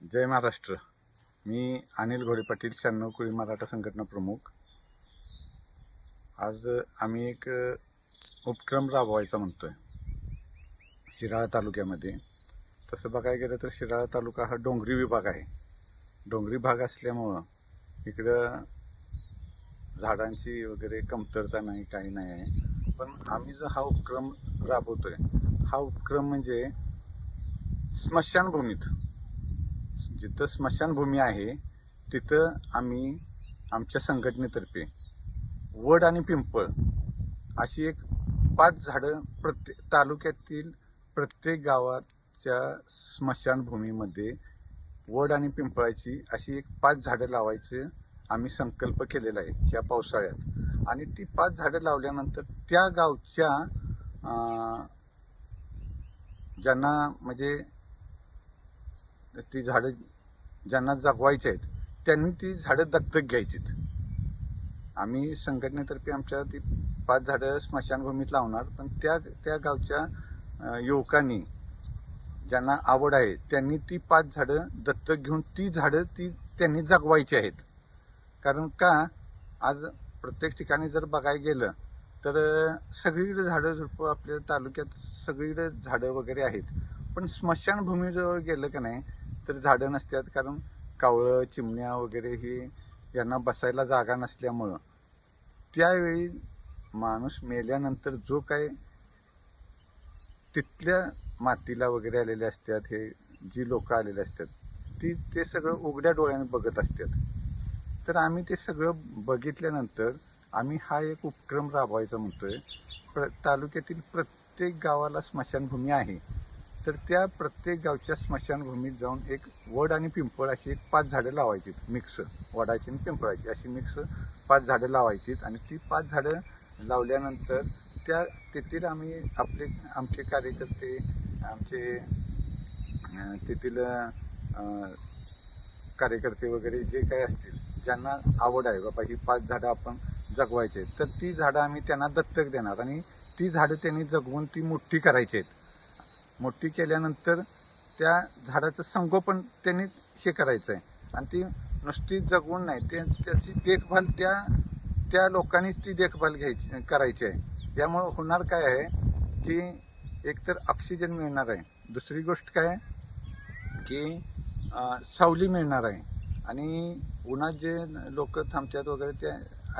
जय महाराष्ट्र। मी अनिल घोडे पाटील, 96 कोळी मराठा संघटना प्रमुख। आज आम्ही एक उपक्रम राबवायचा म्हणतोय शिराळा तालुक्यामध्ये। तसं बघायला गेलं तर शिराळा तालुका हा डोंगरी विभाग आहे। डोंगरी भाग असल्यामुळं इकडं झाडांची वगैरे कमतरता नाही, काही नाही आहे। पण आम्ही जो हा उपक्रम राबवतोय, हा उपक्रम म्हणजे स्मशानभूमीत, जिथं स्मशानभूमी आहे तिथं आम्ही आमच्या संघटनेतर्फे वड आणि पिंपळ अशी एक 5 झाडं प्रत्येक तालुक्यातील प्रत्येक गावाच्या स्मशानभूमीमध्ये वड आणि पिंपळाची अशी एक 5 झाडं लावायचे आम्ही संकल्प केलेला आहे ह्या पावसाळ्यात। आणि ती 5 झाडं लावल्यानंतर त्या गावच्या ज्यांना म्हणजे ती झाडं ज्यांना जगवायची आहेत त्यांनी ती झाडं दत्तक घ्यायचीत। आम्ही संघटनेतर्फे आमच्या ती 5 झाडं स्मशानभूमीत लावणार, पण त्या गावच्या युवकांनी ज्यांना आवड आहे त्यांनी ती 5 झाडं दत्तक घेऊन ती झाडं त्यांनी जगवायची आहेत। कारण का, आज प्रत्येक ठिकाणी जर बघायला गेलं तर सगळीकडे झाडं झुडपं आपल्या तालुक्यात सगळीकडे झाडं वगैरे आहेत, पण स्मशानभूमीजवळ गेलं का नाही तर झाडं नसतात। कारण कावळं, चिमण्या वगैरे ही यांना बसायला जागा नसल्यामुळं त्यावेळी माणूस मेल्यानंतर जो काय तिथल्या मातीला वगैरे आलेले असतात, हे जी लोक आलेले असतात ते सगळं उघड्या डोळ्याने बघत असतात। तर आम्ही ते सगळं बघितल्यानंतर आम्ही हा एक उपक्रम राबवायचा म्हणतोय। तालुक्यातील प्रत्येक गावाला स्मशानभूमी आहे, तर त्या प्रत्येक गावच्या स्मशानभूमीत जाऊन एक वड आणि पिंपळ अशी एक 5 झाडं लावायची, मिक्स वडाची आणि पिंपळाची अशी मिक्स 5 झाडं लावायची। आणि ती 5 झाडं लावल्यानंतर तेथील आमचे कार्यकर्ते, आमचे तेथील कार्यकर्ते वगैरे जे काही असतील, ज्यांना आवड आहे बाबा ही 5 झाडं आपण जगवायचे, तर ती झाडं आम्ही त्यांना दत्तक देणार आणि ती झाडं त्यांनी जगवून ती मोठी करायची आहेत। मोठी केल्यानंतर त्या झाडाचं संगोपन त्यांनी हे करायचं आहे, आणि ती नुसती जगवून नाही, त्याची देखभाल त्या लोकांनीच ती देखभाल करायची आहे। यामुळे होणार काय आहे की एकतर ऑक्सिजन मिळणार आहे, दुसरी गोष्ट काय की सावली मिळणार आहे, आणि उन्हात जे लोक थांबतात वगैरे ते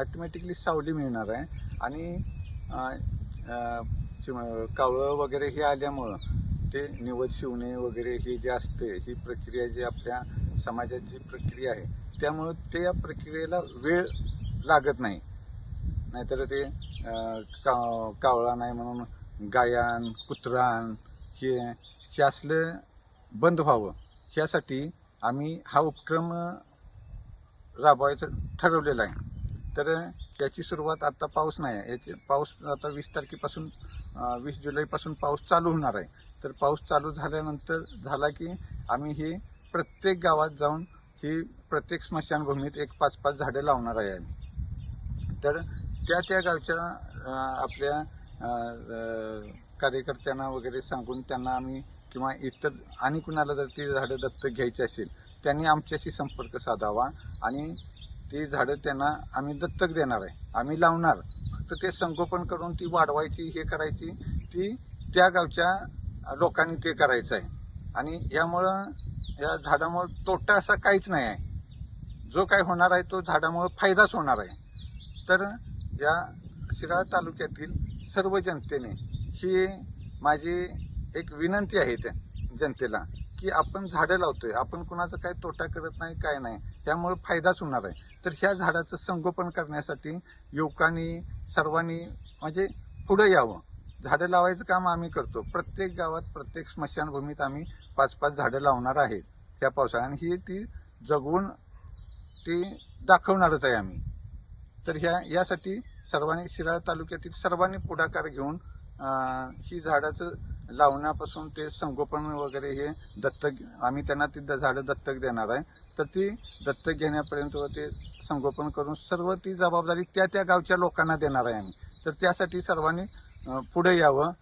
ऑटोमॅटिकली सावली मिळणार आहे। आणि कावळं वगैरे हे आल्यामुळं ते निवड शिवणे वगैरे हे जे असते, ही प्रक्रिया जी आपल्या समाजात जी प्रक्रिया आहे, त्यामुळं त्या प्रक्रियेला वेळ लागत नाही। नाहीतर ते कावळा नाही म्हणून गायन, कुत्रान हे असलं बंद व्हावं, ह्यासाठी आम्ही हा उपक्रम राबवायचं ठरवलेला आहे। तर त्याची सुरुवात आता पाऊस नाही आहे, पाऊस आता 20 तारखेपासून 20 जुलैपासून पाऊस चालू होणार आहे। तर पाऊस चालू झाला की आम्ही ही प्रत्येक गावात जाऊन ही प्रत्येक स्मशानभूमीत एक 5-5 झाडं लावणार आहे आम्ही। तर त्या गावच्या आपल्या कार्यकर्त्यांना वगैरे सांगून त्यांना आम्ही, किंवा इतर आणि कुणाला जर ती झाडं दत्तक घ्यायची असेल त्यांनी आमच्याशी संपर्क साधावा, आणि ती झाडं त्यांना आम्ही दत्तक देणार आहे, आम्ही लावणार। फक्त ते संगोपन करून ती वाढवायची, हे करायची ती त्या गावच्या लोकांनी ते करायचं आहे। आणि यामुळं या झाडामुळं तोटा असा काहीच नाही आहे, जो काय होणार आहे तो झाडामुळं फायदाच होणार आहे। तर या शिराळा तालुक्यातील सर्व जनतेने ही माझी एक विनंती आहे त्या जनतेला की आपण झाडं लावतोय, आपण कुणाचा काही तोटा करत नाही, काय नाही, त्यामुळे फायदाच होणार आहे। तर ह्या झाडाचं संगोपन करण्यासाठी युवकांनी सर्वांनी म्हणजे पुढे यावं। झाडं लावायचं काम आम्ही करतो, प्रत्येक गावात प्रत्येक स्मशानभूमीत आम्ही 5-5 झाडं लावणार आहेत त्या पावसाळ्यात, आणि ही ती जगवून ती दाखवणारच आहे आम्ही। तर यासाठी सर्वांनी, शिराळा तालुक्यातील सर्वांनी पुढाकार घेऊन ही झाडाचं लावण्यापासून ते संगोपन वगैरे हे दत्तक, आम्ही त्यांना ती झाडं दत्तक देणार आहे। तर ती दत्तक घेण्यापर्यंत व ते संगोपन करून सर्व ती जबाबदारी त्या गावच्या लोकांना देणार आहे आम्ही। तर त्यासाठी सर्वांनी पुढे यावं,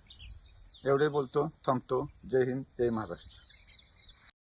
एवढे बोलतो, थांबतो। जय हिंद, जय महाराष्ट्र।